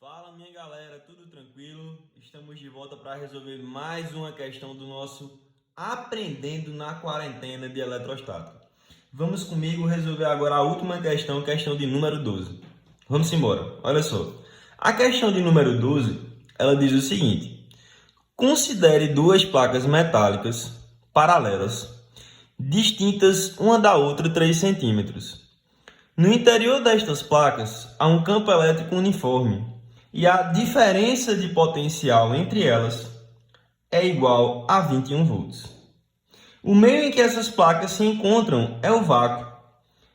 Fala minha galera, tudo tranquilo? Estamos de volta para resolver mais uma questão do nosso Aprendendo na Quarentena de Eletrostática. Vamos comigo resolver agora a última questão, questão de número 12. Vamos embora, olha só. A questão de número 12, ela diz o seguinte: considere duas placas metálicas paralelas, distintas uma da outra 3 centímetros. No interior destas placas há um campo elétrico uniforme e a diferença de potencial entre elas é igual a 21 volts. O meio em que essas placas se encontram é o vácuo.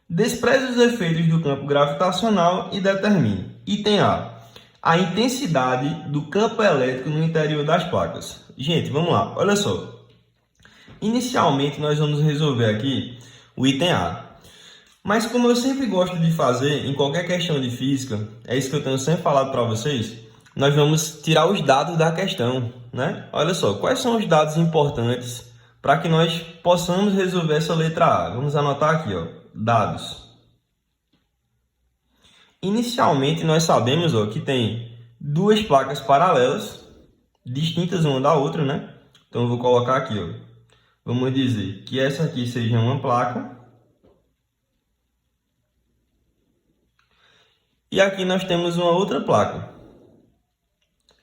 Despreze os efeitos do campo gravitacional e determine. Item A. A intensidade do campo elétrico no interior das placas. Gente, vamos lá, olha só. Inicialmente nós vamos resolver aqui o item A. Mas como eu sempre gosto de fazer em qualquer questão de física, é isso que eu tenho sempre falado para vocês, nós vamos tirar os dados da questão, né? Olha só, quais são os dados importantes para que nós possamos resolver essa letra A? Vamos anotar aqui, ó, dados. Inicialmente nós sabemos, ó, que tem duas placas paralelas, distintas uma da outra, né? Então eu vou colocar aqui, ó. Vamos dizer que essa aqui seja uma placa. E aqui nós temos uma outra placa.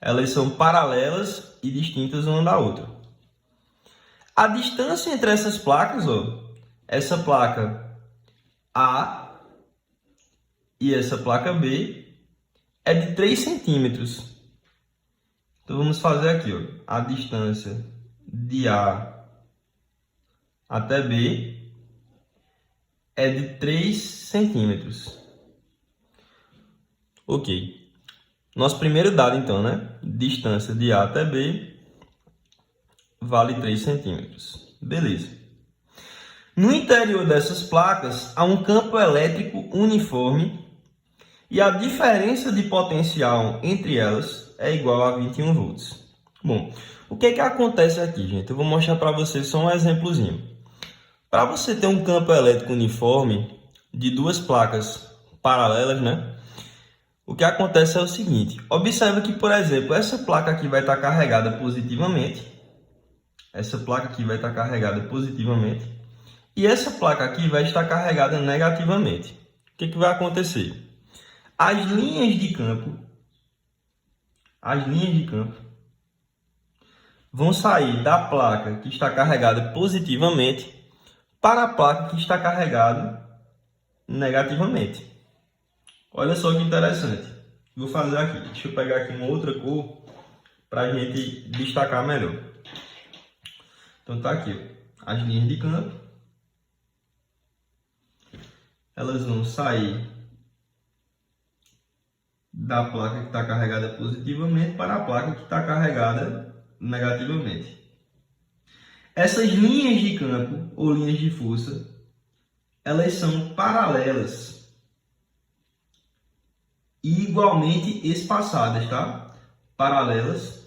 Elas são paralelas e distintas uma da outra. A distância entre essas placas, ó, essa placa A e essa placa B, é de 3 centímetros. Então vamos fazer aqui, ó, a distância de A até B é de 3 centímetros. Ok. Nosso primeiro dado, então, né? Distância de A até B vale 3 centímetros. Beleza. No interior dessas placas, há um campo elétrico uniforme e a diferença de potencial entre elas é igual a 21 volts. Bom, o que acontece aqui, gente? Eu vou mostrar para vocês só um exemplozinho. Para você ter um campo elétrico uniforme de duas placas paralelas, né? O que acontece é o seguinte, observa que, por exemplo, essa placa aqui vai estar carregada positivamente, essa placa aqui vai estar carregada positivamente, e essa placa aqui vai estar carregada negativamente. O que vai acontecer? As linhas de campo vão sair da placa que está carregada positivamente para a placa que está carregada negativamente. Olha só que interessante. Vou fazer aqui. Deixa eu pegar aqui uma outra cor para a gente destacar melhor. Então tá aqui, ó, as linhas de campo. Elas vão sair da placa que está carregada positivamente para a placa que está carregada negativamente. Essas linhas de campo ou linhas de força, elas são paralelas e igualmente espaçadas, tá? Paralelas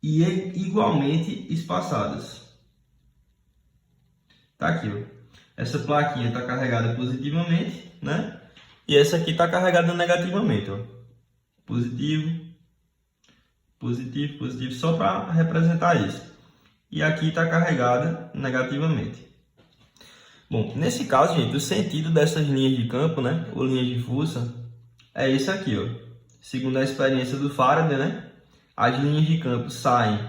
e igualmente espaçadas. Tá aqui, ó. Essa plaquinha está carregada positivamente, né? E essa aqui está carregada negativamente, ó. Positivo, positivo, positivo, só para representar isso. E aqui está carregada negativamente. Bom, nesse caso, gente, o sentido dessas linhas de campo, né, ou linhas de força, é isso aqui, ó. Segundo a experiência do Faraday, né, as linhas de campo saem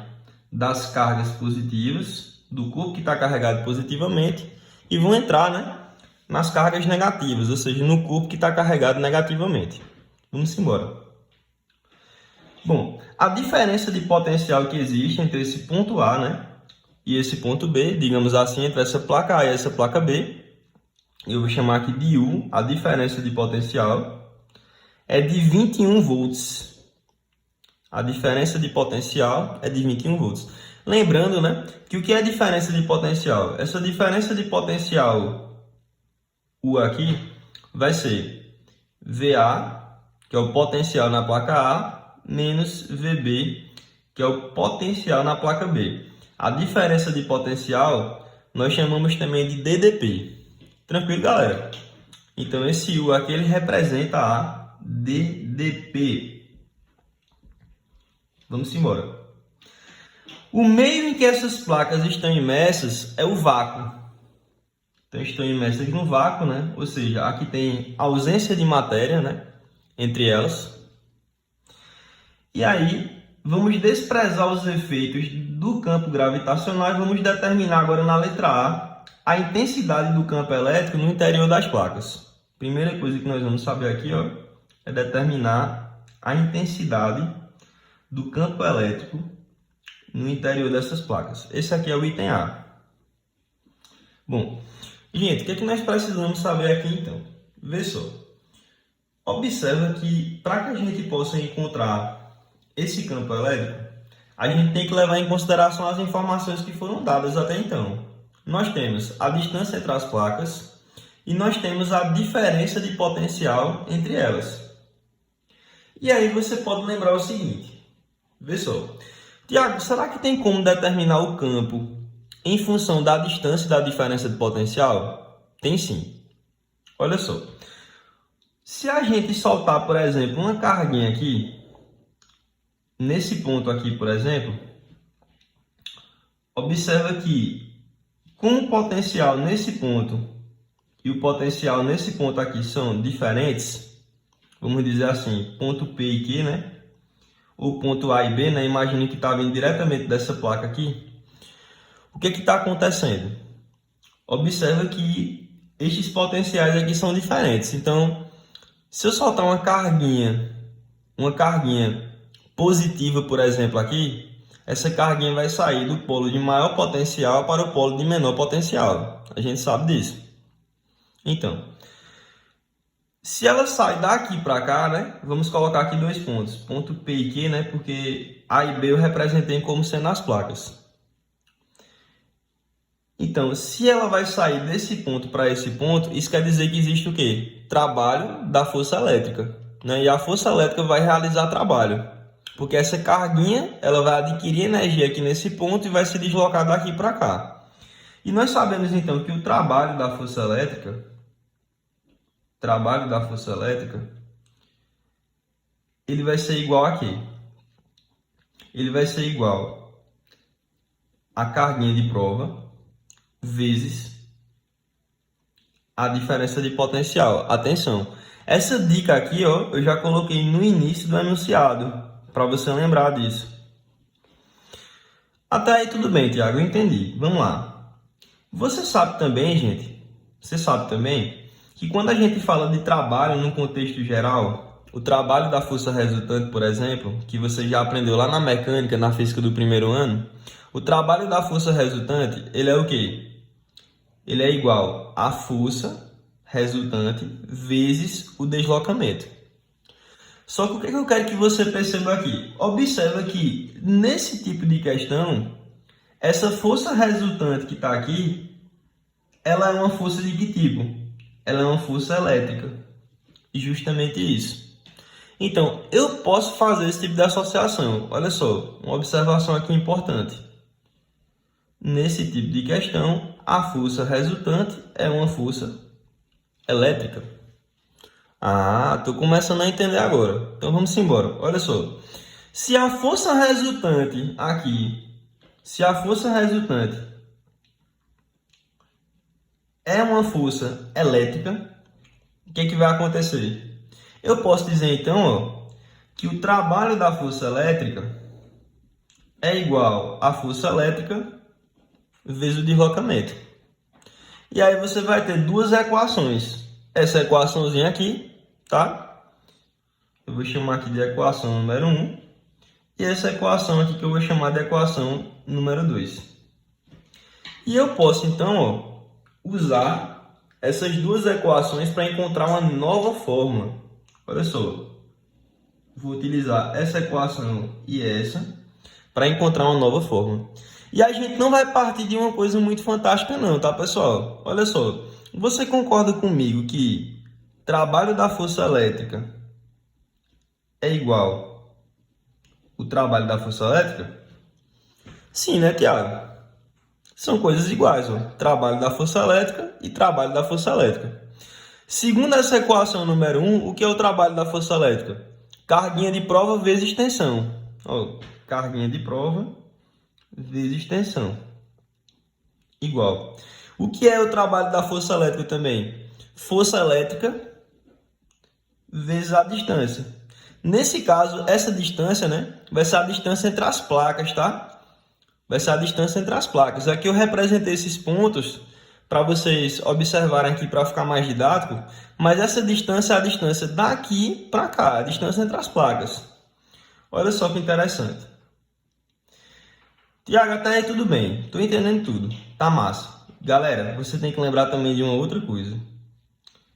das cargas positivas, do corpo que está carregado positivamente, e vão entrar, né, nas cargas negativas, ou seja, no corpo que está carregado negativamente. Vamos embora. Bom, a diferença de potencial que existe entre esse ponto A, né, e esse ponto B, digamos assim, entre essa placa A e essa placa B, eu vou chamar aqui de U, a diferença de potencial, é de 21 volts. A diferença de potencial é de 21 volts. Lembrando, né, que o que é diferença de potencial? Essa diferença de potencial U aqui vai ser VA, que é o potencial na placa A, menos VB, que é o potencial na placa B. A diferença de potencial nós chamamos também de DDP. Tranquilo, galera? Então esse U aqui ele representa a DDP. Vamos embora. O meio em que essas placas estão imersas é o vácuo. Então, estão imersas no vácuo, né? Ou seja, aqui tem ausência de matéria, né? Entre elas. E aí, vamos desprezar os efeitos do campo gravitacional e vamos determinar agora na letra A intensidade do campo elétrico no interior das placas. Primeira coisa que nós vamos saber aqui, ó, é determinar a intensidade do campo elétrico no interior dessas placas. Esse aqui é o item A. Bom, gente, o que é que nós precisamos saber aqui então? Vê só. Observa que para que a gente possa encontrar esse campo elétrico, a gente tem que levar em consideração as informações que foram dadas até então. Nós temos a distância entre as placas e nós temos a diferença de potencial entre elas. E aí você pode lembrar o seguinte, vê só. Tiago, será que tem como determinar o campo em função da distância e da diferença de potencial? Tem sim. Olha só. Se a gente soltar, por exemplo, uma carguinha aqui, nesse ponto aqui, por exemplo, observa que com o potencial nesse ponto e o potencial nesse ponto aqui são diferentes, vamos dizer assim, ponto P e Q, né? Ou ponto A e B, né? Imagine que está vindo diretamente dessa placa aqui. O que está acontecendo? Observa que estes potenciais aqui são diferentes. Então, se eu soltar uma carguinha positiva, por exemplo, aqui, essa carguinha vai sair do polo de maior potencial para o polo de menor potencial. A gente sabe disso. Então, se ela sai daqui para cá, né? Vamos colocar aqui dois pontos, ponto P e Q, né? Porque A e B eu representei como sendo as placas. Então, se ela vai sair desse ponto para esse ponto, isso quer dizer que existe o quê? Trabalho da força elétrica, né? E a força elétrica vai realizar trabalho, porque essa carguinha ela vai adquirir energia aqui nesse ponto e vai se deslocar daqui para cá. E nós sabemos então que o trabalho da força elétrica, ele vai ser igual a quê? Ele vai ser igual a carguinha de prova vezes a diferença de potencial. Atenção, essa dica aqui, ó, eu já coloquei no início do enunciado, para você lembrar disso. Até aí tudo bem, Tiago, eu entendi. Vamos lá. Você sabe também, gente, que quando a gente fala de trabalho num contexto geral, o trabalho da força resultante, por exemplo, que você já aprendeu lá na mecânica, na física do primeiro ano, o trabalho da força resultante, ele é o quê? Ele é igual à força resultante vezes o deslocamento. Só que o que eu quero que você perceba aqui? Observa que nesse tipo de questão, essa força resultante que está aqui, ela é uma força de que tipo? Ela é uma força elétrica. E justamente isso. Então, eu posso fazer esse tipo de associação. Olha só, uma observação aqui importante. Nesse tipo de questão, a força resultante é uma força elétrica. Ah, estou começando a entender agora. Então vamos embora. Olha só. Se a força resultante aqui, é uma força elétrica, o que é que vai acontecer? Eu posso dizer então, ó, que o trabalho da força elétrica é igual à força elétrica vezes o deslocamento. E aí você vai ter duas equações. Essa equaçãozinha aqui, tá? Eu vou chamar aqui de equação número 1. E essa equação aqui que eu vou chamar de equação número 2. E eu posso então, ó, usar essas duas equações para encontrar uma nova fórmula. Olha só. Vou utilizar essa equação e essa para encontrar uma nova fórmula. E a gente não vai partir de uma coisa muito fantástica não, tá, pessoal? Olha só, você concorda comigo que trabalho da força elétrica é igual o trabalho da força elétrica? Sim, né, Tiago? São coisas iguais, ó. Trabalho da força elétrica e trabalho da força elétrica. Segundo essa equação número 1, o que é o trabalho da força elétrica? Carguinha de prova vezes extensão. Ó, carguinha de prova vezes extensão. Igual. O que é o trabalho da força elétrica também? Força elétrica vezes a distância. Nesse caso, essa distância, né, vai ser a distância entre as placas, tá? Vai ser a distância entre as placas. Aqui eu representei esses pontos para vocês observarem aqui para ficar mais didático, mas essa distância é a distância daqui para cá, a distância entre as placas. Olha só que interessante. Tiago, até aí tudo bem, estou entendendo tudo, tá massa. Galera, você tem que lembrar também de uma outra coisa.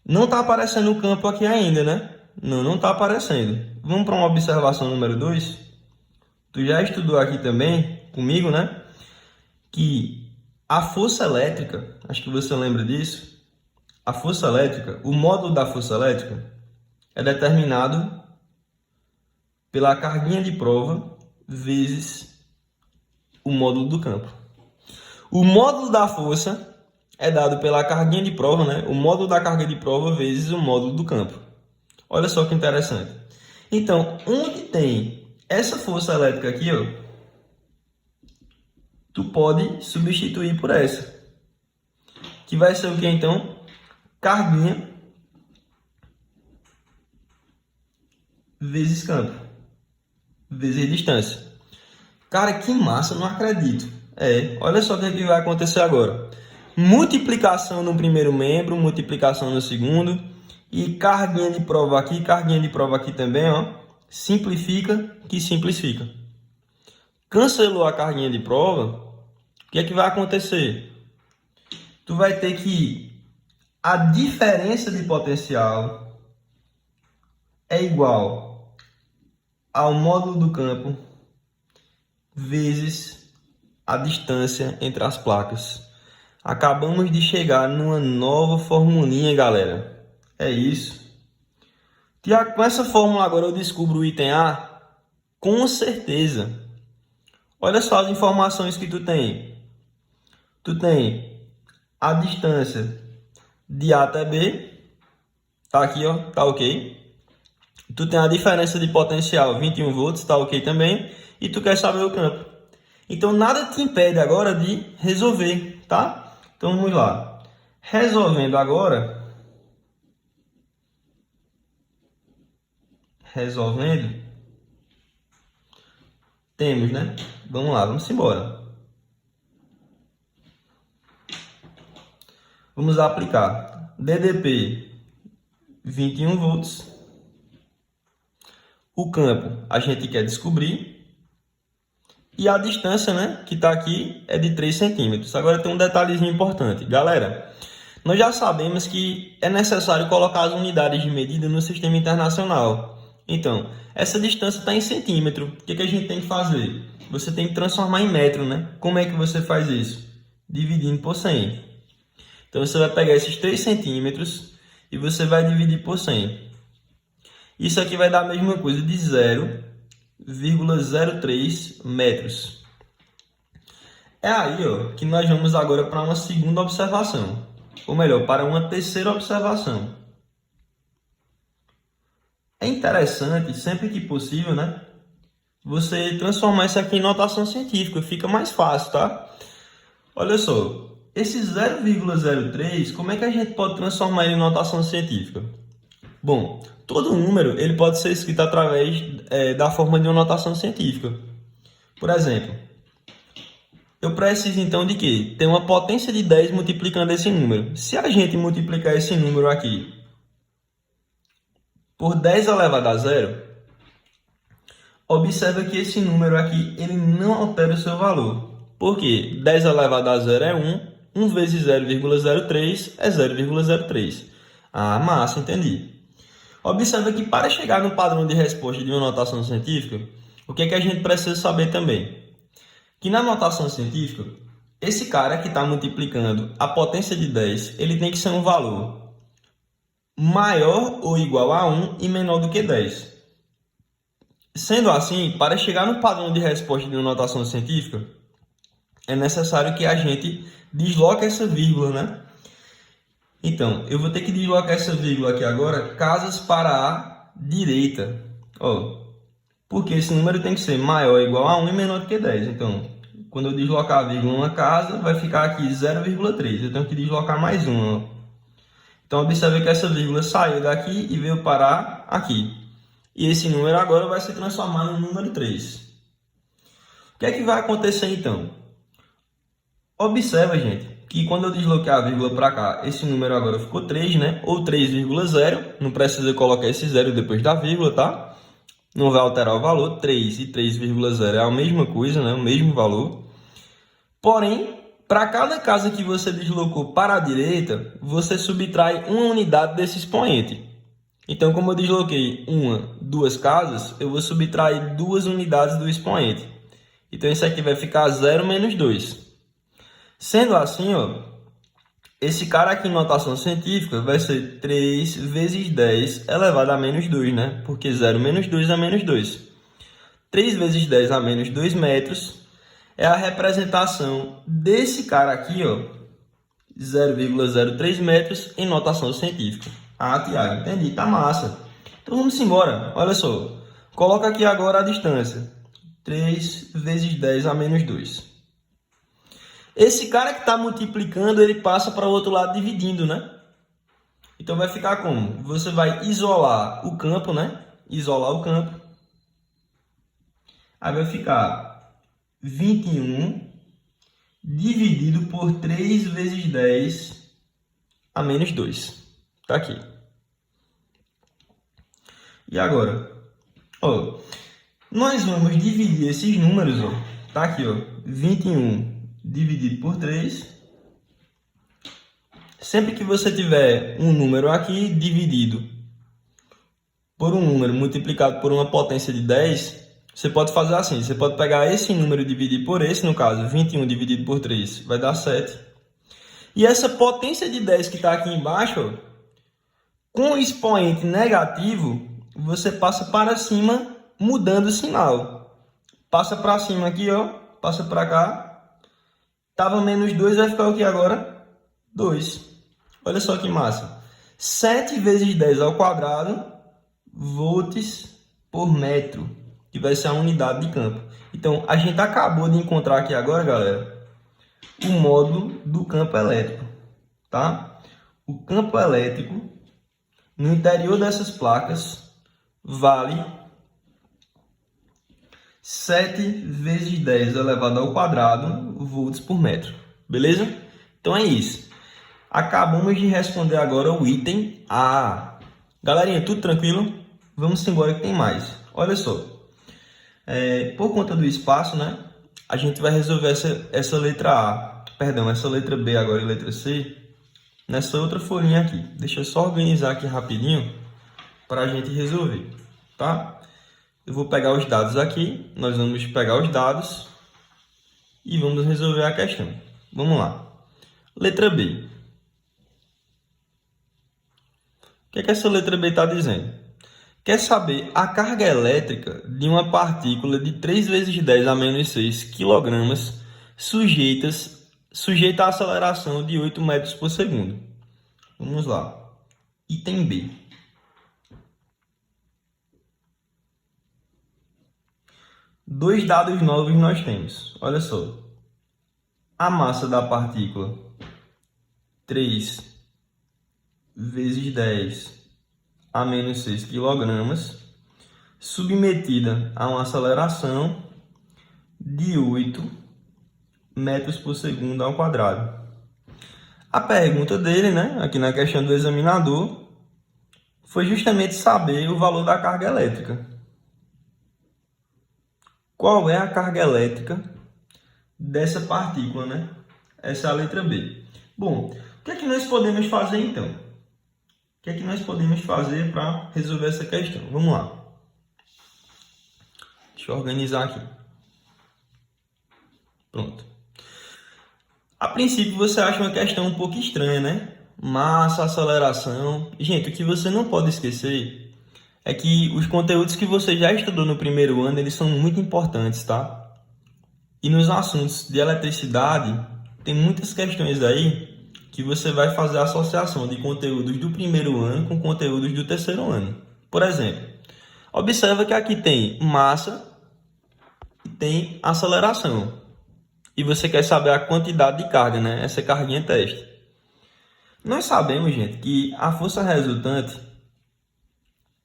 Não está aparecendo o campo aqui ainda, né? Não está aparecendo. Vamos para uma observação número 2. Tu já estudou aqui também comigo, né? Que a força elétrica, acho que você lembra disso, a força elétrica, o módulo da força elétrica é determinado pela carguinha de prova vezes o módulo do campo. O módulo da força é dado pela carguinha de prova, né? O módulo da carga de prova vezes o módulo do campo. Olha só que interessante. Então, onde tem essa força elétrica aqui, ó, tu pode substituir por essa. Que vai ser o que então? Carguinha vezes campo. Vezes distância. Cara, que massa, não acredito. Olha só o que vai acontecer agora. Multiplicação no primeiro membro, multiplicação no segundo. E carguinha de prova aqui também, ó. Simplifica, que simplifica. Cancelou a carguinha de prova, o que é que vai acontecer? Tu vai ter que a diferença de potencial é igual ao módulo do campo vezes a distância entre as placas. Acabamos de chegar numa nova formulinha, galera. É isso. Tiago, com essa fórmula agora eu descubro o item A? Com certeza. Olha só as informações que tu tem. Tu tem a distância de A até B. Tá aqui, ó. Tá ok. Tu tem a diferença de potencial, 21 volts. Tá ok também. E tu quer saber o campo. Então, nada te impede agora de resolver, tá? Então, vamos lá. Resolvendo agora. Temos, né? Vamos lá, vamos embora. Vamos aplicar DDP 21 volts. O campo a gente quer descobrir. E a distância, né, que está aqui é de 3 centímetros. Agora tem um detalhezinho importante. Galera, nós já sabemos que é necessário colocar as unidades de medida no sistema internacional. Então, essa distância está em centímetro. O que a gente tem que fazer? Você tem que transformar em metro, né? Como é que você faz isso? Dividindo por 100. Então, você vai pegar esses 3 centímetros e você vai dividir por 100. Isso aqui vai dar a mesma coisa de 0,03 metros. É aí, ó, que nós vamos agora para uma segunda observação. Ou melhor, para uma terceira observação. É interessante, sempre que possível, né? Você transformar isso aqui em notação científica. Fica mais fácil, tá? Olha só. Esse 0,03, como é que a gente pode transformar ele em notação científica? Bom, todo número ele pode ser escrito através da forma de uma notação científica. Por exemplo, eu preciso então de quê? Ter uma potência de 10 multiplicando esse número. Se a gente multiplicar esse número aqui por 10 elevado a 0, observa que esse número aqui ele não altera o seu valor. Por quê? 10 elevado a 0 é 1, 1 vezes 0,03 é 0,03. Ah, massa, entendi. Observa que para chegar no padrão de resposta de uma notação científica, o que é que a gente precisa saber também? Que na notação científica, esse cara que está multiplicando a potência de 10, ele tem que ser um valor maior ou igual a 1 e menor do que 10. Sendo assim, para chegar no padrão de resposta de uma notação científica, é necessário que a gente desloque essa vírgula, né? Então, eu vou ter que deslocar essa vírgula aqui agora, casas para a direita. Ó, porque esse número tem que ser maior ou igual a 1 e menor do que 10. Então, quando eu deslocar a vírgula em uma casa, vai ficar aqui 0,3. Eu tenho que deslocar mais uma. Ó. Então, observe que essa vírgula saiu daqui e veio parar aqui. E esse número agora vai se transformar no número 3. O que é que vai acontecer então? Observa, gente, que quando eu desloquei a vírgula para cá, esse número agora ficou 3, né? Ou 3,0. Não precisa colocar esse zero depois da vírgula, tá? Não vai alterar o valor. 3 e 3,0 é a mesma coisa, né? O mesmo valor. Porém, para cada casa que você deslocou para a direita, você subtrai uma unidade desse expoente. Então, como eu desloquei duas casas, eu vou subtrair 2 unidades do expoente. Então, isso aqui vai ficar 0 menos 2. Sendo assim, ó, esse cara aqui em notação científica vai ser 3 vezes 10 elevado a menos 2, né? Porque 0 menos 2 é menos 2. 3 vezes 10 a menos 2 metros é a representação desse cara aqui, ó, 0,03 metros em notação científica. Ah, Tiago, entendi, tá massa. Então vamos embora, olha só. Coloca aqui agora a distância. 3 vezes 10 a menos 2. Esse cara que está multiplicando, ele passa para o outro lado dividindo, né? Então vai ficar como? Você vai isolar o campo, né? Isolar o campo. Aí vai ficar 21 dividido por 3 vezes 10 a menos 2. Tá aqui. E agora? Ó, nós vamos dividir esses números, ó. Tá aqui, ó. 21 dividido por 3. Sempre que você tiver um número aqui dividido por um número multiplicado por uma potência de 10, você pode fazer assim. Você pode pegar esse número e dividir por esse, no caso, 21 dividido por 3 vai dar 7. E essa potência de 10 que está aqui embaixo, ó, com o expoente negativo, você passa para cima mudando o sinal. Passa para cima aqui, ó, passa para cá. Tava menos 2, vai ficar o que agora? 2. Olha só que massa. 7 vezes 10 ao quadrado, volts por metro, que vai ser a unidade de campo. Então, a gente acabou de encontrar aqui agora, galera, o módulo do campo elétrico, tá? O campo elétrico no interior dessas placas vale 7 vezes 10 elevado ao quadrado volts por metro. Beleza? Então é isso. Acabamos de responder agora o item A. Galerinha, tudo tranquilo? Vamos embora que tem mais. Olha só. Por conta do espaço, né? A gente vai resolver essa letra A. Perdão, essa letra B agora e letra C nessa outra folhinha aqui. Deixa eu só organizar aqui rapidinho para a gente resolver, tá? Eu vou pegar os dados aqui, nós vamos pegar os dados e vamos resolver a questão. Vamos lá. Letra B. O que é que essa letra B está dizendo? Quer saber a carga elétrica de uma partícula de 3 vezes 10 a menos 6 kg sujeita à aceleração de 8 metros por segundo. Vamos lá. Item B. Dois dados novos nós temos. Olha só. A massa da partícula 3 vezes 10 a menos 6 kg, submetida a uma aceleração de 8 metros por segundo ao quadrado. A pergunta dele, né, aqui na questão do examinador, foi justamente saber o valor da carga elétrica. Qual é a carga elétrica dessa partícula, né? Essa é a letra B. Bom, o que é que nós podemos fazer então? O que é que nós podemos fazer para resolver essa questão? Vamos lá. Deixa eu organizar aqui. Pronto. A princípio você acha uma questão um pouco estranha, né? Massa, aceleração. Gente, o que você não pode esquecer é que os conteúdos que você já estudou no primeiro ano, eles são muito importantes, tá? E nos assuntos de eletricidade, tem muitas questões aí que você vai fazer a associação de conteúdos do primeiro ano com conteúdos do terceiro ano. Por exemplo, observa que aqui tem massa e tem aceleração. E você quer saber a quantidade de carga, né? Essa carguinha teste. Nós sabemos, gente, que a força resultante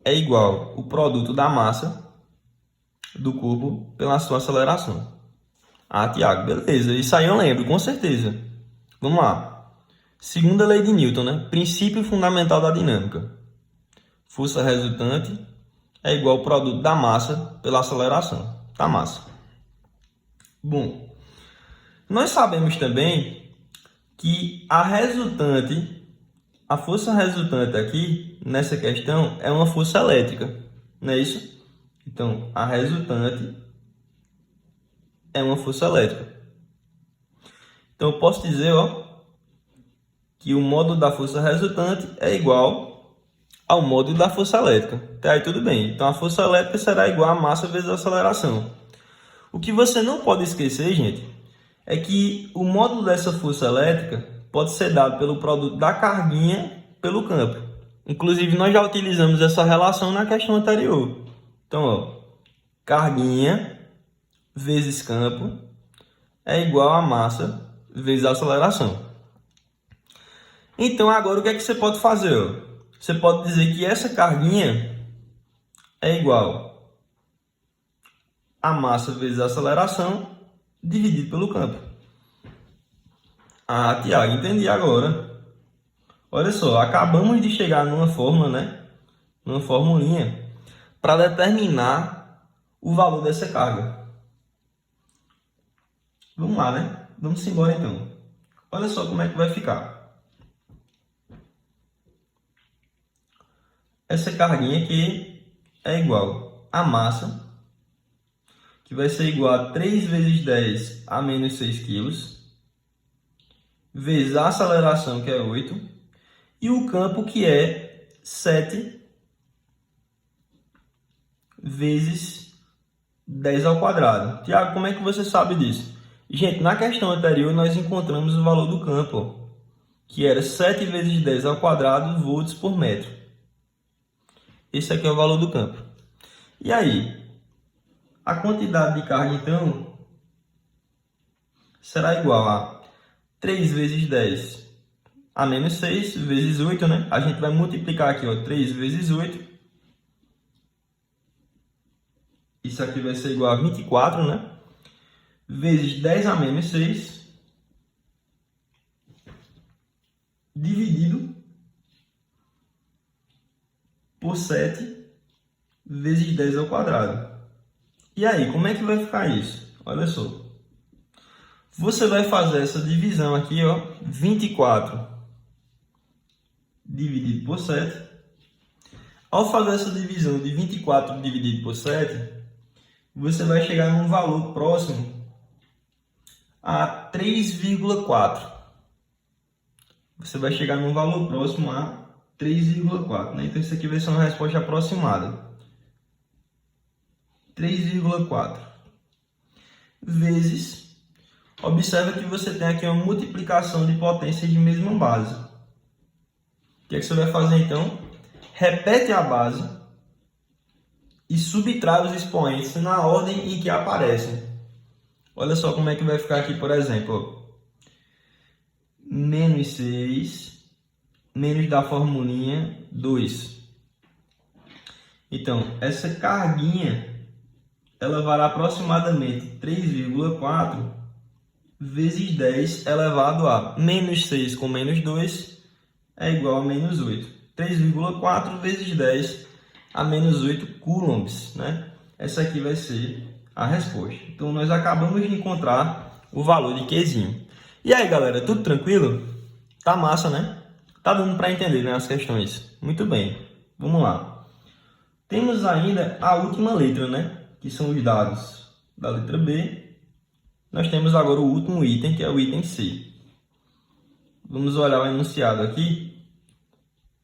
é igual ao produto da massa do corpo pela sua aceleração. Ah, Tiago, beleza. Isso aí eu lembro, com certeza. Vamos lá. Segunda lei de Newton, né? Princípio fundamental da dinâmica. Força resultante é igual ao produto da massa pela aceleração da massa. Bom, nós sabemos também que a força resultante aqui, nessa questão, é uma força elétrica, não é isso? Então, a resultante é uma força elétrica. Então, eu posso dizer, que o módulo da força resultante é igual ao módulo da força elétrica. Até aí tudo bem. Então, a força elétrica será igual a massa vezes a aceleração. O que você não pode esquecer, gente, é que o módulo dessa força elétrica pode ser dado pelo produto da carguinha pelo campo. Inclusive, nós já utilizamos essa relação na questão anterior. Então, carguinha vezes campo é igual a massa vezes a aceleração. Então, agora o que é que você pode fazer? Você pode dizer que essa carguinha é igual a massa vezes a aceleração dividido pelo campo. Ah, Tiago, entendi agora. Olha só, acabamos de chegar numa fórmula, né? Numa formulinha para determinar o valor dessa carga. Vamos lá, né? Vamos embora então. Olha só como é que vai ficar. Essa carguinha aqui é igual a massa, que vai ser igual a 3 vezes 10 a menos 6 kg, vezes a aceleração, que é 8, e o campo, que é 7 vezes 10 ao quadrado. Tiago, como é que você sabe disso? Gente, na questão anterior nós encontramos o valor do campo, que era 7 vezes 10 ao quadrado volts por metro. Esse aqui é o valor do campo. E aí, a quantidade de carga, então, será igual a 3 vezes 10 a menos 6 vezes 8, né? A gente vai multiplicar aqui, 3 vezes 8. Isso aqui vai ser igual a 24, né? Vezes 10 a menos 6, dividido por 7 vezes 10 ao quadrado. E aí, como é que vai ficar isso? Olha só. Você vai fazer essa divisão aqui, 24 dividido por 7. Ao fazer essa divisão de 24 dividido por 7, você vai chegar num valor próximo a 3,4. Você vai chegar num valor próximo a 3,4, né? Então, isso aqui vai ser uma resposta aproximada. 3,4 vezes, observa que você tem aqui uma multiplicação de potências de mesma base. O que é que você vai fazer então? Repete a base e subtrai os expoentes na ordem em que aparecem. Olha só como é que vai ficar aqui, por exemplo. Menos 6, menos da formulinha 2. Então, essa carguinha ela vará aproximadamente 3,4 vezes 10 elevado a menos 6 com menos 2 é igual a menos 8. 3,4 vezes 10 a menos 8 coulombs, né? Essa aqui vai ser a resposta. Então, nós acabamos de encontrar o valor de Qzinho. E aí, galera, tudo tranquilo? Tá massa, né? Tá dando para entender, né, as questões? Muito bem, vamos lá. Temos ainda a última letra, né? Que são os dados da letra B. Nós temos agora o último item, que é o item C. Vamos olhar o enunciado aqui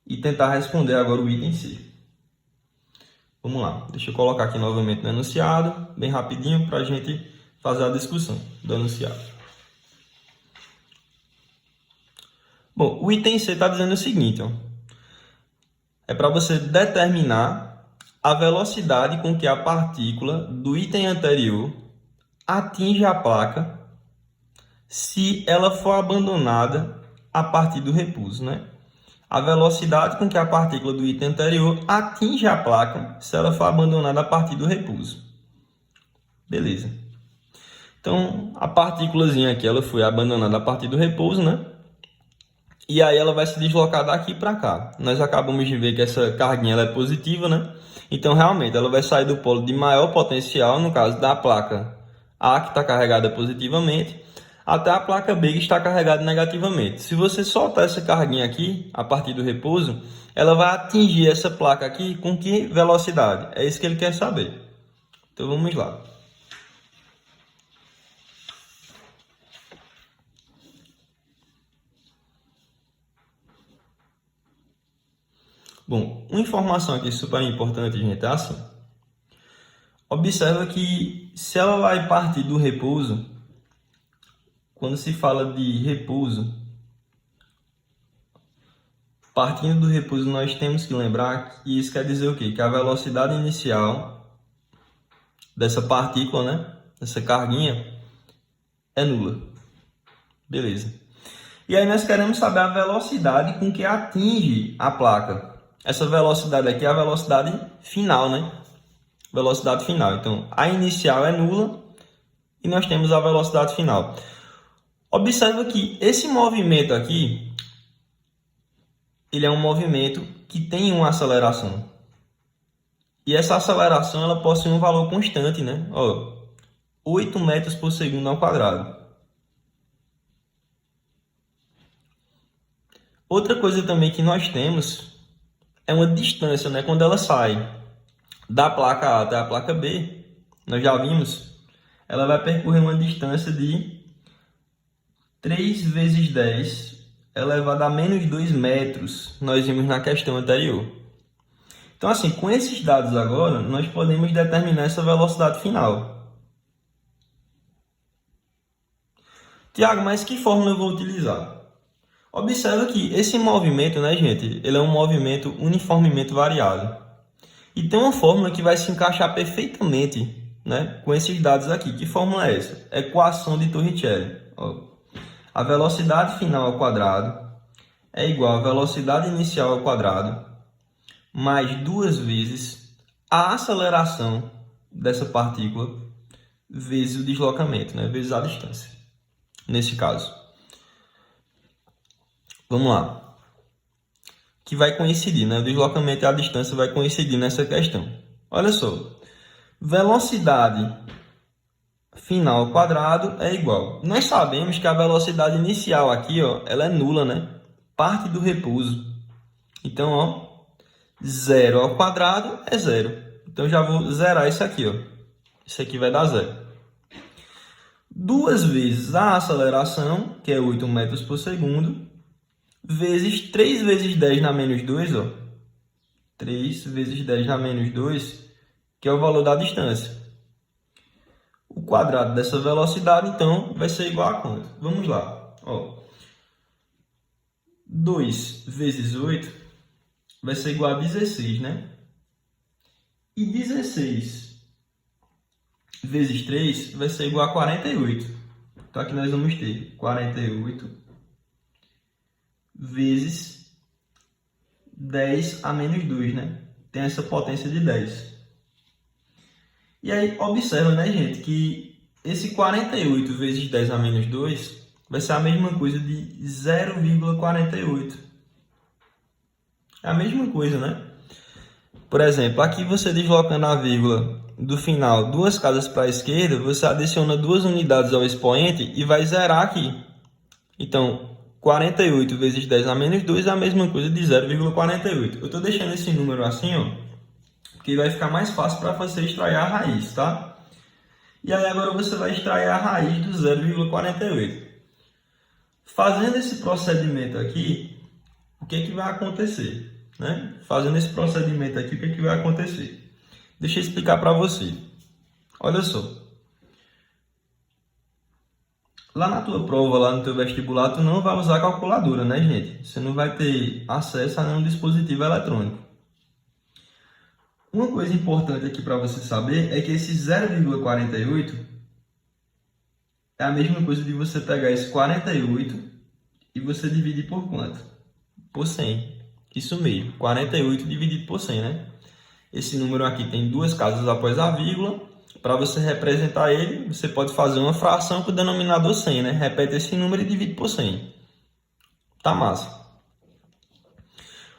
e tentar responder agora o item C. Vamos lá, deixa eu colocar aqui novamente no enunciado, bem rapidinho, para a gente fazer a discussão do enunciado. Bom, o item C está dizendo o seguinte, ó. É para você determinar a velocidade com que a partícula do item anterior atinge a placa se ela for abandonada a partir do repouso, né? A velocidade com que a partícula do item anterior atinge a placa se ela for abandonada a partir do repouso. Beleza. Então, a partículazinha aqui, ela foi abandonada a partir do repouso, né? E aí ela vai se deslocar daqui para cá. Nós acabamos de ver que essa carguinha ela é positiva, né? Então, realmente, ela vai sair do polo de maior potencial, no caso da placa A, que está carregada positivamente, até a placa B, que está carregada negativamente. Se você soltar essa carguinha aqui, a partir do repouso, ela vai atingir essa placa aqui com que velocidade? É isso que ele quer saber. Então, vamos lá. Bom, uma informação aqui super importante, gente, é assim. Observa que se ela vai partir do repouso, quando se fala de repouso, partindo do repouso nós temos que lembrar que isso quer dizer o quê? Que a velocidade inicial dessa partícula, né, dessa carguinha, é nula. Beleza. E aí nós queremos saber a velocidade com que atinge a placa. Essa velocidade aqui é a velocidade final, né? Velocidade final. Então, a inicial é nula e nós temos a velocidade final. Observa que esse movimento aqui, ele é um movimento que tem uma aceleração. E essa aceleração, ela possui um valor constante, né? Ó, 8 metros por segundo ao quadrado. Outra coisa também que nós temos é uma distância, né? Quando ela sai da placa A até a placa B, nós já vimos, ela vai percorrer uma distância de 3 vezes 10 elevado a menos 2 metros, nós vimos na questão anterior. Então, assim, com esses dados agora, nós podemos determinar essa velocidade final. Tiago, mas que fórmula eu vou utilizar? Observa que esse movimento, né, gente, ele é um movimento uniformemente variado. E tem uma fórmula que vai se encaixar perfeitamente, né, com esses dados aqui. Que fórmula é essa? Equação de Torricelli. Ó, a velocidade final ao quadrado é igual à velocidade inicial ao quadrado mais 2 vezes a aceleração dessa partícula vezes o deslocamento, né, vezes a distância, nesse caso. Vamos lá. Que vai coincidir, né? O deslocamento e a distância vai coincidir nessa questão. Olha só. Velocidade final ao quadrado é igual. Nós sabemos que a velocidade inicial aqui, ó, ela é nula, né? Parte do repouso. Então, ó, 0 ao quadrado é 0. Então, já vou zerar isso aqui, ó. Isso aqui vai dar 0. 2 vezes a aceleração, que é 8 metros por segundo, vezes 3 vezes 10 na menos 2, ó. 3 vezes 10 na menos 2, que é o valor da distância. O quadrado dessa velocidade, então, vai ser igual a quanto? Vamos lá. Ó. 2 vezes 8 vai ser igual a 16, né? E 16 vezes 3 vai ser igual a 48. Então, aqui nós vamos ter 48 vezes 10 a menos 2, né? Tem essa potência de 10. E aí, observa, né, gente, que esse 48 vezes 10 a menos 2 vai ser a mesma coisa de 0,48. É a mesma coisa, né? Por exemplo, aqui você deslocando a vírgula do final 2 casas para a esquerda, você adiciona 2 unidades ao expoente e vai zerar aqui. Então, 48 vezes 10 a menos 2 é a mesma coisa de 0,48. Eu estou deixando esse número assim, ó, porque vai ficar mais fácil para você extrair a raiz, tá? E aí agora você vai extrair a raiz do 0,48. Fazendo esse procedimento aqui, o que é que vai acontecer? Né? Fazendo esse procedimento aqui, o que é que vai acontecer? Deixa eu explicar para você. Olha só. Lá na tua prova, lá no teu vestibular, tu não vai usar calculadora, né, gente? Você não vai ter acesso a nenhum dispositivo eletrônico. Uma coisa importante aqui para você saber é que esse 0,48 é a mesma coisa de você pegar esse 48 e você dividir por quanto? Por 100. Isso mesmo, 48 dividido por 100, né? Esse número aqui tem duas casas após a vírgula. Para você representar ele, você pode fazer uma fração com o denominador 100, né? Repete esse número e divide por 100. Tá massa.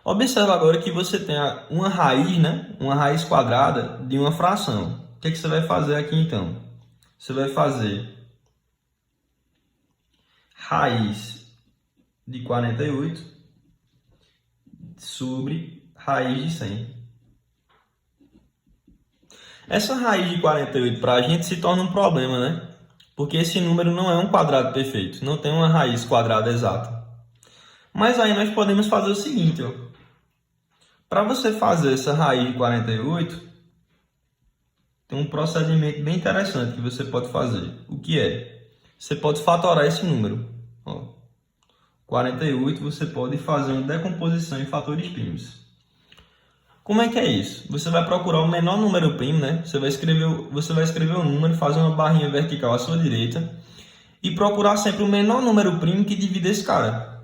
Observa agora que você tem uma raiz, né? Uma raiz quadrada de uma fração. O que é que você vai fazer aqui então? Você vai fazer raiz de 48 sobre raiz de 100. Essa raiz de 48 para a gente se torna um problema, né? Porque esse número não é um quadrado perfeito, não tem uma raiz quadrada exata. Mas aí nós podemos fazer o seguinte, ó. Para você fazer essa raiz de 48, tem um procedimento bem interessante que você pode fazer. O que é? Você pode fatorar esse número. Ó, 48 você pode fazer uma decomposição em fatores primos. Como é que é isso? Você vai procurar o menor número primo, né? Você vai escrever o número, fazer uma barrinha vertical à sua direita e procurar sempre o menor número primo que divida esse cara.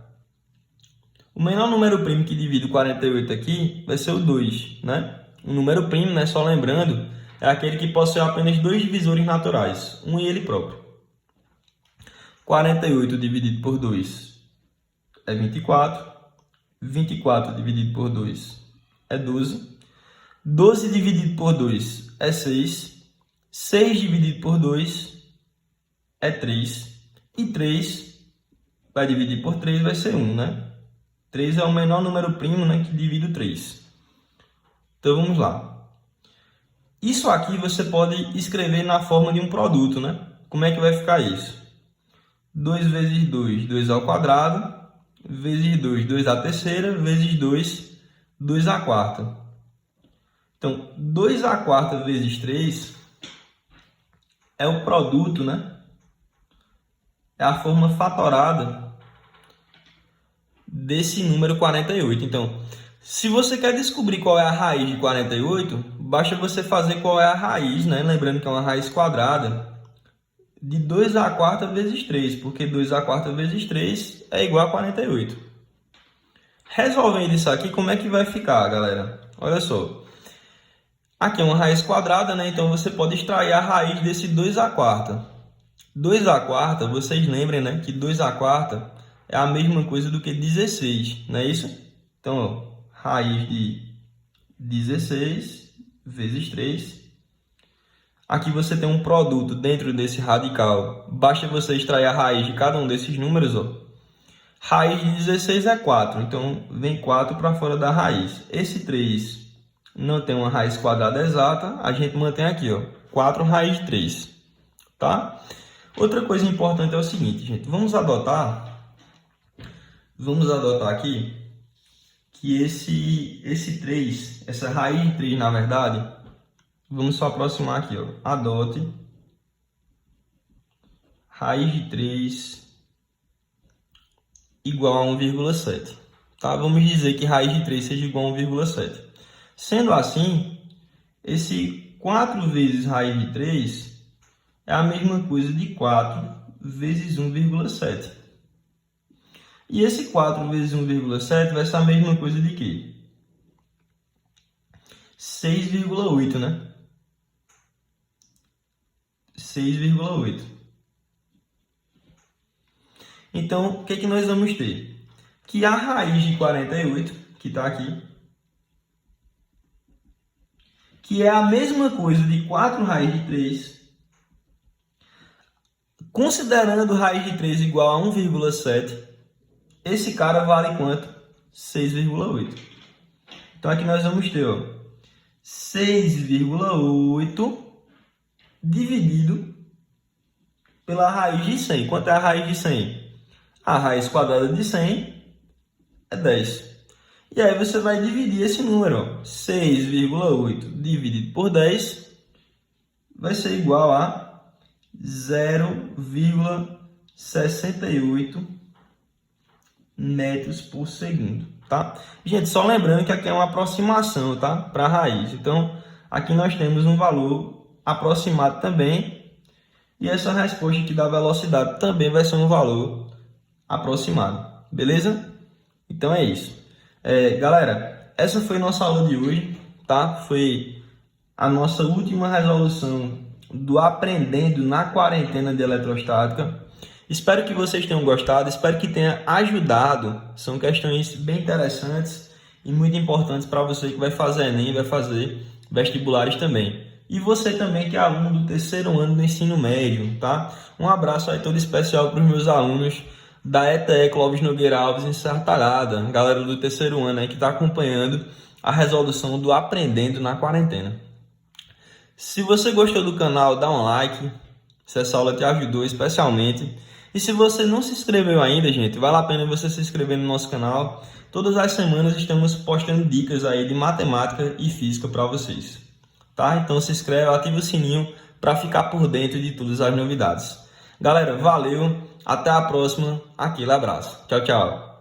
O menor número primo que divide o 48 aqui vai ser o 2, né? O número primo, né, só lembrando, é aquele que possui apenas dois divisores naturais, um e ele próprio. 48 dividido por 2 é 24. 24 dividido por 2 é 12. 12 dividido por 2 é 6. 6 dividido por 2 é 3. E 3 vai dividir por 3 vai ser 1, né? 3 é o menor número primo, né, que divide o 3. Então vamos lá. Isso aqui você pode escrever na forma de um produto, né? Como é que vai ficar isso? 2 vezes 2, 2 ao quadrado, vezes 2, 2 à terceira, vezes 2, 2 à quarta. Então, 2 à quarta vezes 3 é o produto, né? É a forma fatorada desse número 48. Então, se você quer descobrir qual é a raiz de 48, basta você fazer qual é a raiz, né? Lembrando que é uma raiz quadrada de 2 à quarta vezes 3, porque 2 à quarta vezes 3 é igual a 48. Resolvendo isso aqui, como é que vai ficar, galera? Olha só. Aqui é uma raiz quadrada, né? Então você pode extrair a raiz desse 2 à quarta. 2 à quarta, vocês lembrem, né? Que 2 à quarta é a mesma coisa do que 16, não é isso? Então, ó, raiz de 16 vezes 3. Aqui você tem um produto dentro desse radical. Basta você extrair a raiz de cada um desses números, ó. Raiz de 16 é 4, então vem 4 para fora da raiz. Esse 3 não tem uma raiz quadrada exata, a gente mantém aqui, ó, 4 raiz de 3, tá? Outra coisa importante é o seguinte, gente, vamos adotar aqui que esse 3, essa raiz de 3, na verdade, vamos só aproximar aqui, ó, adote raiz de 3 igual a 1,7, tá? Vamos dizer que raiz de 3 seja igual a 1,7. Sendo assim, esse 4 vezes raiz de 3 é a mesma coisa de 4 vezes 1,7. E esse 4 vezes 1,7 vai ser a mesma coisa de quê? 6,8, né? 6,8. Então, o que é que nós vamos ter? Que a raiz de 48, que está aqui, que é a mesma coisa de 4 raiz de 3, considerando raiz de 3 igual a 1,7, esse cara vale quanto? 6,8. Então, aqui nós vamos ter, ó, 6,8 dividido pela raiz de 100. Quanto é a raiz de 100? A raiz quadrada de 100 é 10. E aí você vai dividir esse número, ó, 6,8 dividido por 10 vai ser igual a 0,6. 68 metros por segundo, tá? Gente, só lembrando que aqui é uma aproximação, tá? Para a raiz. Então, aqui nós temos um valor aproximado também. E essa resposta aqui da velocidade também vai ser um valor aproximado. Beleza? Então é isso. Galera, essa foi nossa aula de hoje, tá? Foi a nossa última resolução do Aprendendo na Quarentena de Eletrostática. Espero que vocês tenham gostado, espero que tenha ajudado. São questões bem interessantes e muito importantes para você que vai fazer Enem e vai fazer vestibulares também. E você também que é aluno do terceiro ano do ensino médio, tá? Um abraço aí todo especial para os meus alunos da ETE Clóvis Nogueira Alves em Sartarada, galera do terceiro ano aí que está acompanhando a resolução do Aprendendo na Quarentena. Se você gostou do canal, dá um like, se essa aula te ajudou especialmente. E se você não se inscreveu ainda, gente, vale a pena você se inscrever no nosso canal. Todas as semanas estamos postando dicas aí de matemática e física para vocês. Tá? Então se inscreve, ativa o sininho para ficar por dentro de todas as novidades. Galera, valeu, até a próxima, aquele abraço. Tchau, tchau.